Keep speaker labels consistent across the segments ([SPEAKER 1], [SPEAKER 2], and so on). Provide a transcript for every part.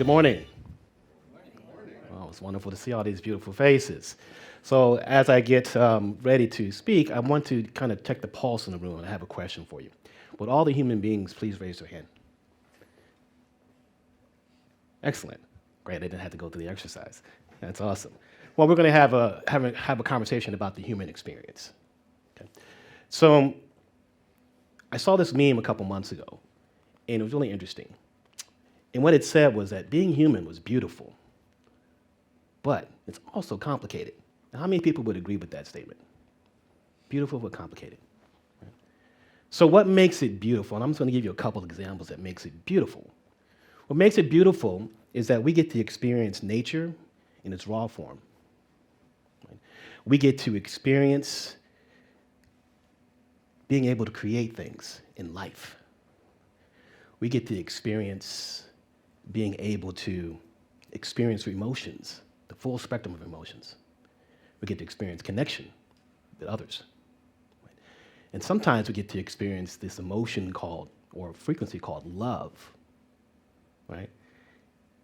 [SPEAKER 1] Good morning. Oh, it's wonderful to see all these beautiful faces. So as I get ready to speak, I want to kind of check the pulse in the room, and I have a question for you. Would all the human beings please raise their hand? Excellent. Great, I didn't have to go through the exercise. That's awesome. Well, we're going to have a conversation about the human experience. Okay. So I saw this meme a couple months ago, and it was really interesting. And what it said was that being human was beautiful, but it's also complicated. Now, how many people would agree with that statement? Beautiful but complicated. So what makes it beautiful? And I'm just going to give you a couple of examples that makes it beautiful. What makes it beautiful is that we get to experience nature in its raw form. We get to experience being able to create things in life. We get to experience being able to experience emotions, the full spectrum of emotions. We get to experience connection with others. Right? And sometimes we get to experience this emotion called, or frequency called love, right?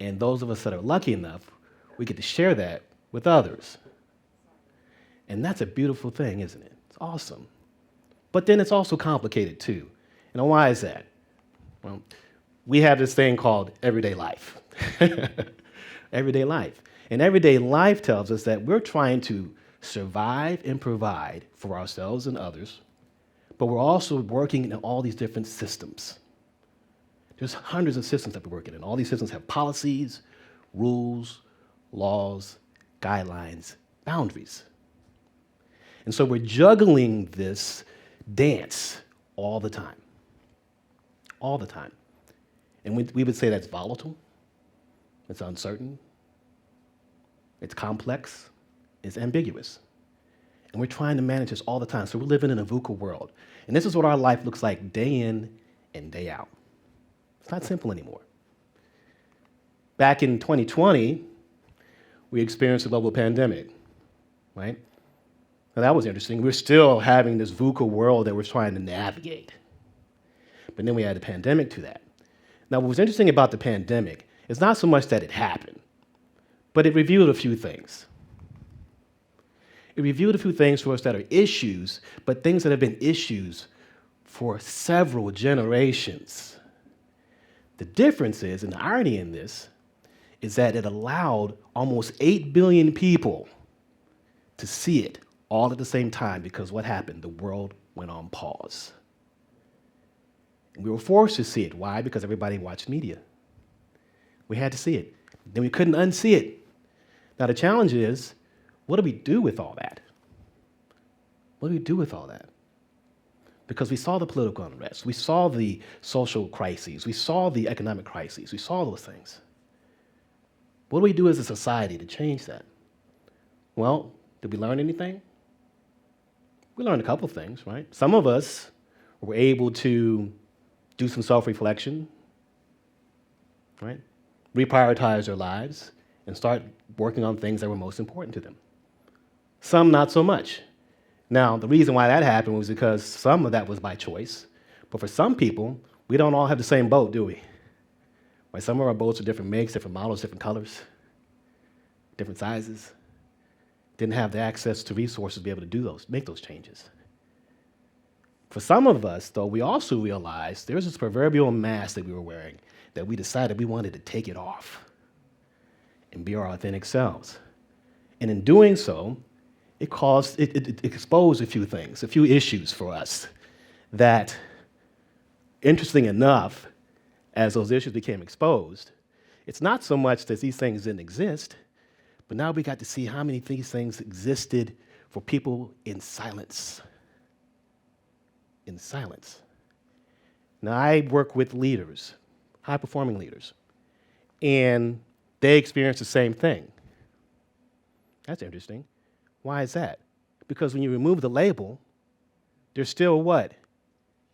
[SPEAKER 1] And those of us that are lucky enough, we get to share that with others. And that's a beautiful thing, isn't it? It's awesome. But then it's also complicated too. And why is that? Well, we have this thing called everyday life. Everyday life. And everyday life tells us that we're trying to survive and provide for ourselves and others, but we're also working in all these different systems. There's hundreds of systems that we're working in. All these systems have policies, rules, laws, guidelines, boundaries. And so we're juggling this dance all the time. All the time. And we would say that's volatile, it's uncertain, it's complex, it's ambiguous. And we're trying to manage this all the time. So we're living in a VUCA world. And this is what our life looks like day in and day out. It's not simple anymore. Back in 2020, we experienced a global pandemic, right? Now that was interesting. We're still having this VUCA world that we're trying to navigate. But then we add a pandemic to that. Now, what was interesting about the pandemic is not so much that it happened, but it revealed a few things. It revealed a few things for us that are issues, but things that have been issues for several generations. The difference is, and the irony in this, is that it allowed almost 8 billion people to see it all at the same time, because what happened? The world went on pause. We were forced to see it. Why? Because everybody watched media. We had to see it. Then we couldn't unsee it. Now the challenge is, what do we do with all that? What do we do with all that? Because we saw the political unrest, we saw the social crises, we saw the economic crises, we saw those things. What do we do as a society to change that? Well, did we learn anything? We learned a couple of things, right? Some of us were able to do some self-reflection, right? Reprioritize their lives and start working on things that were most important to them. Some not so much. Now, the reason why that happened was because some of that was by choice, but for some people, we don't all have the same boat, do we? Right? Some of our boats are different makes, different models, different colors, different sizes. Didn't have the access to resources to be able to do those, make those changes. For some of us, though, we also realized there's this proverbial mask that we were wearing that we decided we wanted to take it off and be our authentic selves. And in doing so, it exposed a few things, a few issues for us that, interesting enough, as those issues became exposed, it's not so much that these things didn't exist, but now we got to see how many of these things existed for people in silence. In silence. Now, I work with leaders, high-performing leaders, and they experience the same thing. That's interesting. Why is that? Because when you remove the label, they're still what?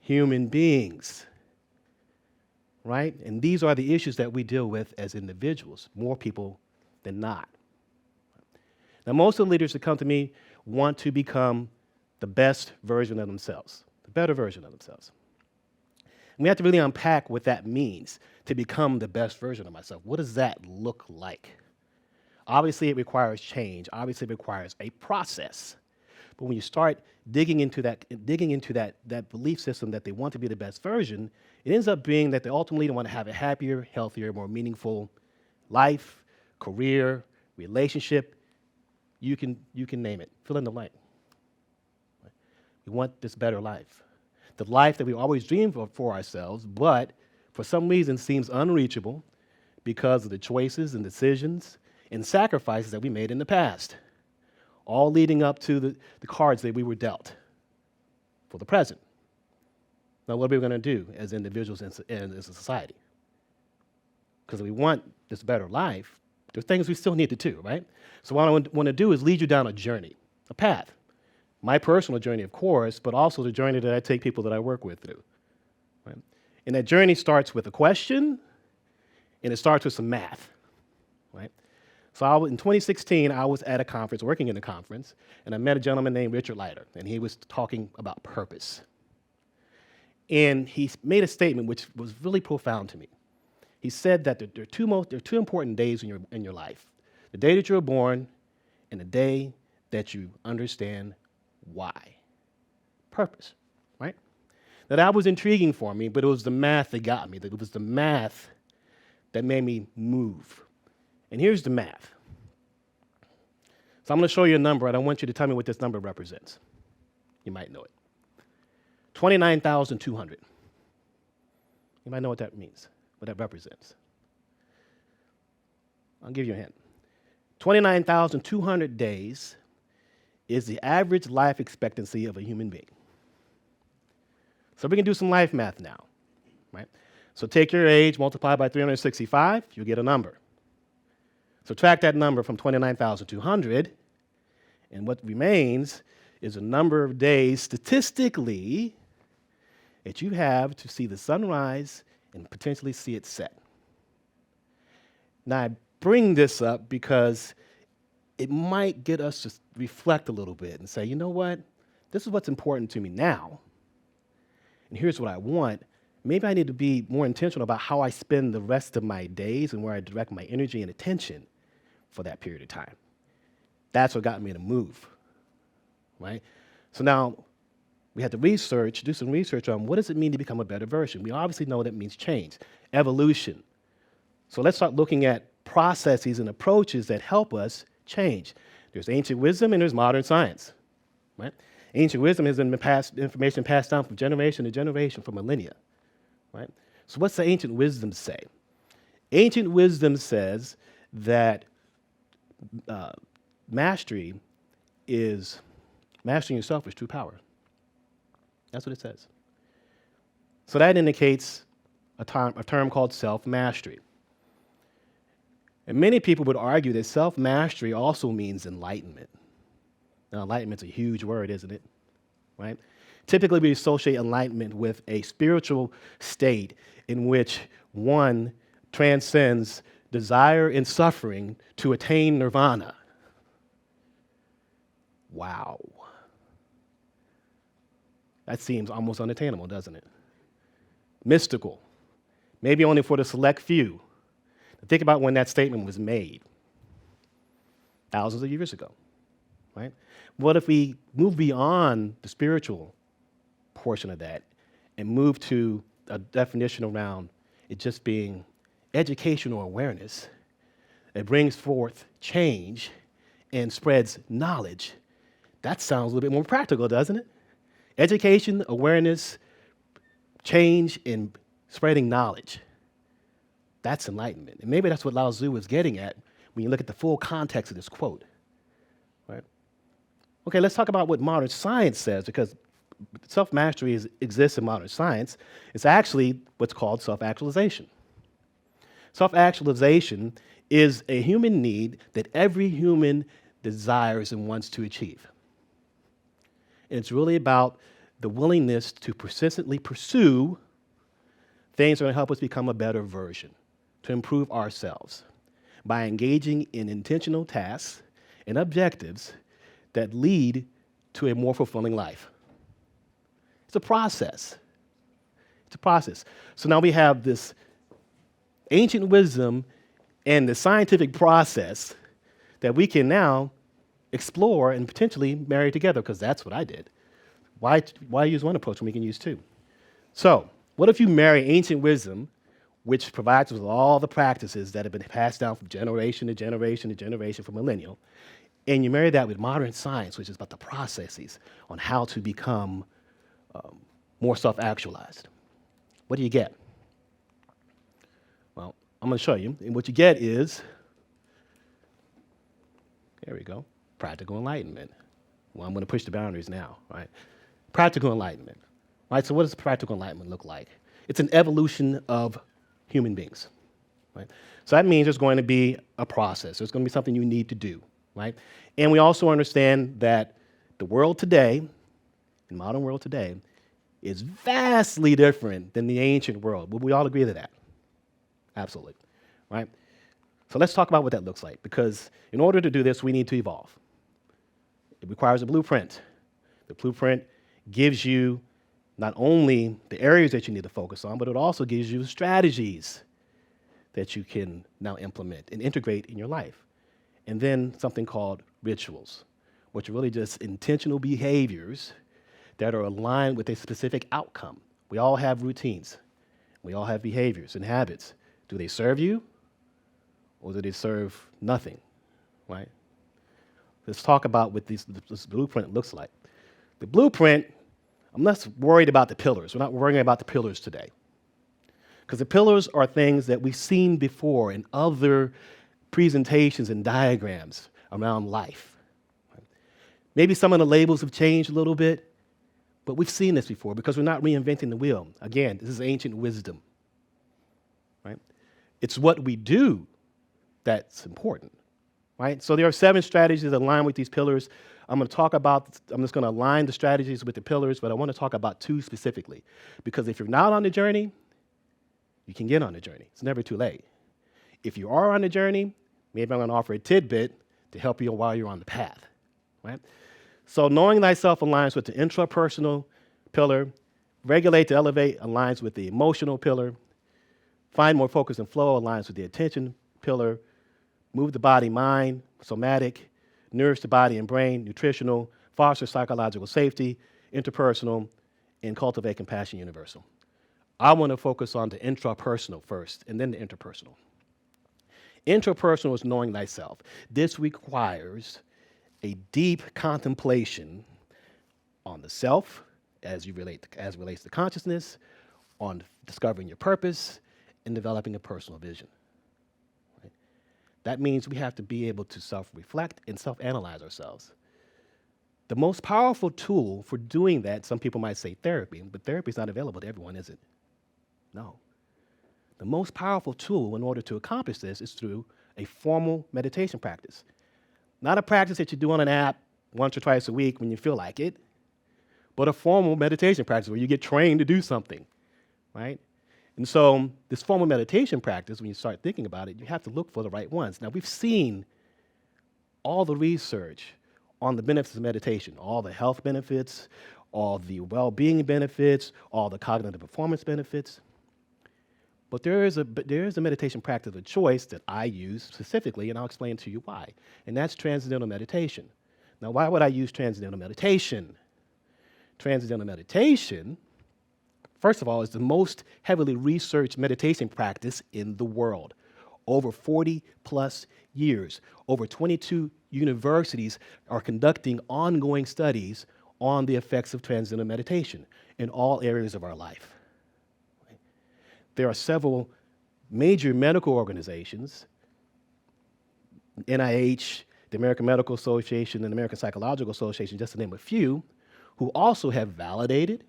[SPEAKER 1] Human beings, right? And these are the issues that we deal with as individuals, more people than not. Now, most of the leaders that come to me want to become the best version of themselves, the better version of themselves. And we have to really unpack what that means to become the best version of myself. What does that look like? Obviously, it requires change. Obviously, it requires a process. But when you start digging into that belief system that they want to be the best version, it ends up being that they ultimately want to have a happier, healthier, more meaningful life, career, relationship. You can name it. Fill in the blank. We want this better life. The life that we always dreamed of for ourselves, but for some reason seems unreachable because of the choices and decisions and sacrifices that we made in the past, all leading up to the cards that we were dealt for the present. Now, what are we going to do as individuals and as a society? Because if we want this better life, there's things we still need to do, right? So what I want to do is lead you down a journey, a path. My personal journey, of course, but also the journey that I take people that I work with through. Right? And that journey starts with a question, and it starts with some math. Right? So in 2016, I was at a conference, working in a conference, and I met a gentleman named Richard Leiter, and he was talking about purpose. And he made a statement which was really profound to me. He said that there are two important days in your life: the day that you were born, and the day that you understand why. Purpose, right? Now that was intriguing for me, but it was the math that got me. It was the math that made me move. And here's the math. So I'm going to show you a number, and I want you to tell me what this number represents. You might know it. 29,200. You might know what that means, what that represents. I'll give you a hint. 29,200 days is the average life expectancy of a human being. So we can do some life math now, right? So take your age, multiply by 365, you'll get a number. Subtract that number from 29,200, and what remains is a number of days statistically that you have to see the sun rise and potentially see it set. Now, I bring this up because it might get us to reflect a little bit and say, you know what? This is what's important to me now, and here's what I want. Maybe I need to be more intentional about how I spend the rest of my days and where I direct my energy and attention for that period of time. That's what got me to move, right? So now we had to do some research on what does it mean to become a better version. We obviously know that means change, evolution. So let's start looking at processes and approaches that help us change. There's ancient wisdom and there's modern science, right? Ancient wisdom has been information passed down from generation to generation for millennia, right? So what's the ancient wisdom say? Ancient wisdom says that mastering yourself is true power. That's what it says. So that indicates a term called self-mastery. And many people would argue that self-mastery also means enlightenment. Now, enlightenment's a huge word, isn't it? Right? Typically, we associate enlightenment with a spiritual state in which one transcends desire and suffering to attain nirvana. Wow. That seems almost unattainable, doesn't it? Mystical. Maybe only for the select few. Think about when that statement was made, thousands of years ago, right? What if we move beyond the spiritual portion of that and move to a definition around it just being educational awareness that brings forth change and spreads knowledge? That sounds a little bit more practical, doesn't it? Education, awareness, change, and spreading knowledge. That's enlightenment. And maybe that's what Lao Tzu was getting at when you look at the full context of this quote. Right? Okay, let's talk about what modern science says, because self-mastery exists in modern science. It's actually what's called self-actualization. Self-actualization is a human need that every human desires and wants to achieve. And it's really about the willingness to persistently pursue things that are going to help us become a better version, to improve ourselves by engaging in intentional tasks and objectives that lead to a more fulfilling life. It's a process. It's a process. So now we have this ancient wisdom and the scientific process that we can now explore and potentially marry together, because that's what I did. Why use one approach when we can use two? So, what if you marry ancient wisdom, which provides us with all the practices that have been passed down from generation to generation to generation for millennial, and you marry that with modern science, which is about the processes on how to become more self-actualized? What do you get? Well, I'm going to show you. And what you get is, there we go, practical enlightenment. Well, I'm going to push the boundaries now, right? Practical enlightenment. Right? So what does practical enlightenment look like? It's an evolution of human beings. Right? So that means there's going to be a process. There's going to be something you need to do. Right? And we also understand that the world today, the modern world today, is vastly different than the ancient world. Would we all agree to that? Absolutely. Right? So let's talk about what that looks like, because in order to do this, we need to evolve. It requires a blueprint. The blueprint gives you not only the areas that you need to focus on, but it also gives you strategies that you can now implement and integrate in your life. And then something called rituals, which are really just intentional behaviors that are aligned with a specific outcome. We all have routines. We all have behaviors and habits. Do they serve you, or do they serve nothing, right? Let's talk about what this blueprint looks like. The blueprint, I'm less worried about the pillars. We're not worrying about the pillars today. Because the pillars are things that we've seen before in other presentations and diagrams around life. Maybe some of the labels have changed a little bit, but we've seen this before because we're not reinventing the wheel. Again, this is ancient wisdom, right? It's what we do that's important, right? So there are 7 strategies that align with these pillars. I'm just going to align the strategies with the pillars, but I want to talk about 2 specifically. Because if you're not on the journey, you can get on the journey. It's never too late. If you are on the journey, maybe I'm going to offer a tidbit to help you while you're on the path, right? So knowing thyself aligns with the intrapersonal pillar. Regulate to elevate aligns with the emotional pillar. Find more focus and flow aligns with the attention pillar. Move the body, mind, somatic. Nourish the body and brain, nutritional. Foster psychological safety, interpersonal, and cultivate compassion universal. I want to focus on the intrapersonal first, and then the interpersonal. Interpersonal is knowing thyself. This requires a deep contemplation on the self as it relates to consciousness, on discovering your purpose, and developing a personal vision. Right? That means we have to be able to self-reflect and self-analyze ourselves. The most powerful tool for doing that, some people might say therapy, but therapy is not available to everyone, is it? No. The most powerful tool in order to accomplish this is through a formal meditation practice. Not a practice that you do on an app once or twice a week when you feel like it, but a formal meditation practice where you get trained to do something, right? And so this formal meditation practice, when you start thinking about it, you have to look for the right ones. Now, we've seen all the research on the benefits of meditation, all the health benefits, all the well-being benefits, all the cognitive performance benefits. But there is a meditation practice of choice that I use specifically, and I'll explain to you why. And that's transcendental meditation. Now, why would I use transcendental meditation? Transcendental meditation, first of all, is the most heavily researched meditation practice in the world. Over 40 plus years, over 22 universities are conducting ongoing studies on the effects of transcendental meditation in all areas of our life. There are several major medical organizations, NIH, the American Medical Association, and the American Psychological Association, just to name a few, who also have validated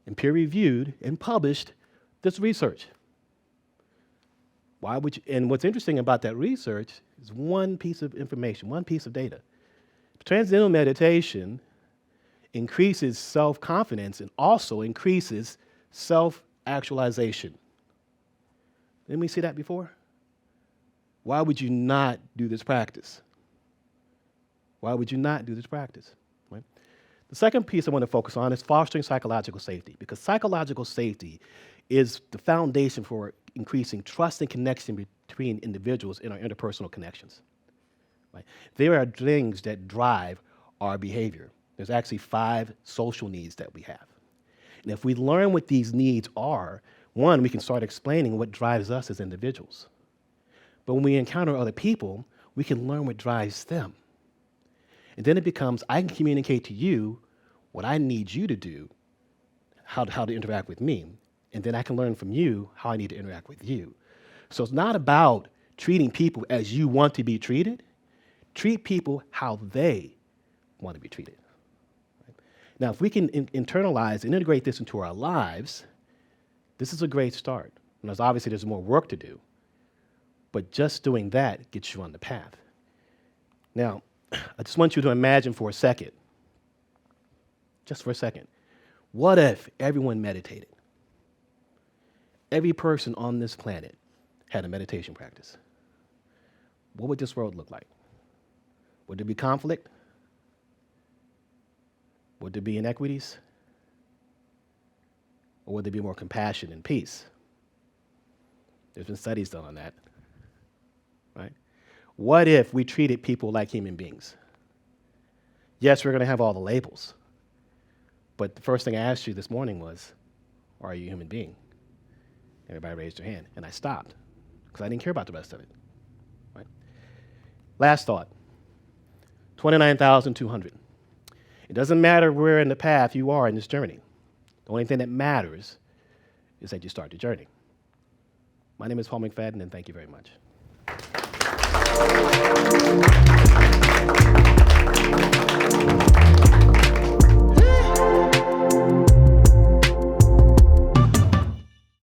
[SPEAKER 1] and peer-reviewed and published this research. And what's interesting about that research is one piece of information, one piece of data. Transcendental meditation increases self-confidence and also increases self-actualization. Didn't we see that before? Why would you not do this practice? Why would you not do this practice? Right? The second piece I want to focus on is fostering psychological safety, because psychological safety is the foundation for increasing trust and connection between individuals in our interpersonal connections. Right? There are things that drive our behavior. There's actually 5 social needs that we have. And if we learn what these needs are, one, we can start explaining what drives us as individuals. But when we encounter other people, we can learn what drives them. And then it becomes, I can communicate to you what I need you to do, how to interact with me. And then I can learn from you how I need to interact with you. So it's not about treating people as you want to be treated. Treat people how they want to be treated. Right? Now, if we can internalize and integrate this into our lives, this is a great start. And obviously there's more work to do, but just doing that gets you on the path. Now, I just want you to imagine for a second, just for a second, what if everyone meditated? Every person on this planet had a meditation practice. What would this world look like? Would there be conflict? Would there be inequities? Or would there be more compassion and peace? There's been studies done on that, right? What if we treated people like human beings? Yes, we're going to have all the labels. But the first thing I asked you this morning was, are you a human being? Everybody raised their hand. And I stopped because I didn't care about the rest of it. Right? Last thought, 29,200. It doesn't matter where in the path you are in this journey. The only thing that matters is that you start the journey. My name is Paul McFadden, and thank you very much.